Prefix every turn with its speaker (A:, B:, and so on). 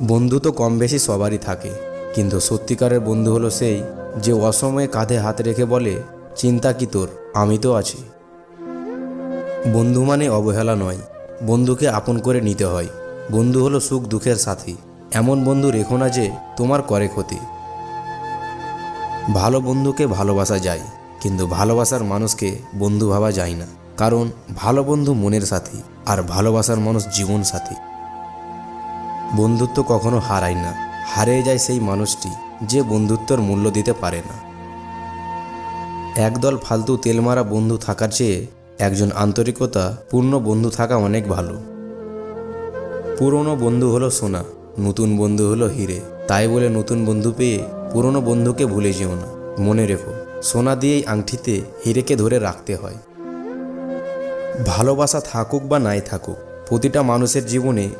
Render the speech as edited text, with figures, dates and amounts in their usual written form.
A: বন্ধু তো কম বেশি সবারই থাকে, কিন্তু সত্যিকারের বন্ধু হলো সেই যে অসময়ে কাঁধে হাত রেখে বলে, চিন্তা কি তোর, আমি তো আছি। বন্ধু মানে অবহেলা নয়, বন্ধুকে আপন করে নিতে হয়। বন্ধু হলো সুখ দুঃখের সাথী। এমন বন্ধু রেখো না যে তোমার করে ক্ষতি। ভালো বন্ধুকে ভালোবাসা যায়, কিন্তু ভালোবাসার মানুষকে বন্ধু ভাবা যায় না। কারণ ভালো বন্ধু মনের সাথী, আর ভালোবাসার মানুষ জীবন সাথী। বন্ধুত্ব কখনো হারায় না, হারিয়ে যায় সেই মানুষটি যে বন্ধুত্বর মূল্য দিতে পারে না। একদল ফালতু তেলমারা বন্ধু থাকার চেয়ে একজন আন্তরিকতা পূর্ণ বন্ধু থাকা অনেক ভালো। পুরনো বন্ধু হলো সোনা, নতুন বন্ধু হলো হিরে। তাই বলে নতুন বন্ধু পেয়ে পুরনো বন্ধুকে ভুলে যেও না। মনে রেখো, সোনা দিয়েই আংটিতে হিরেকে ধরে রাখতে হয়। ভালোবাসা থাকুক বা নাই থাকুক, প্রতিটা মানুষের জীবনে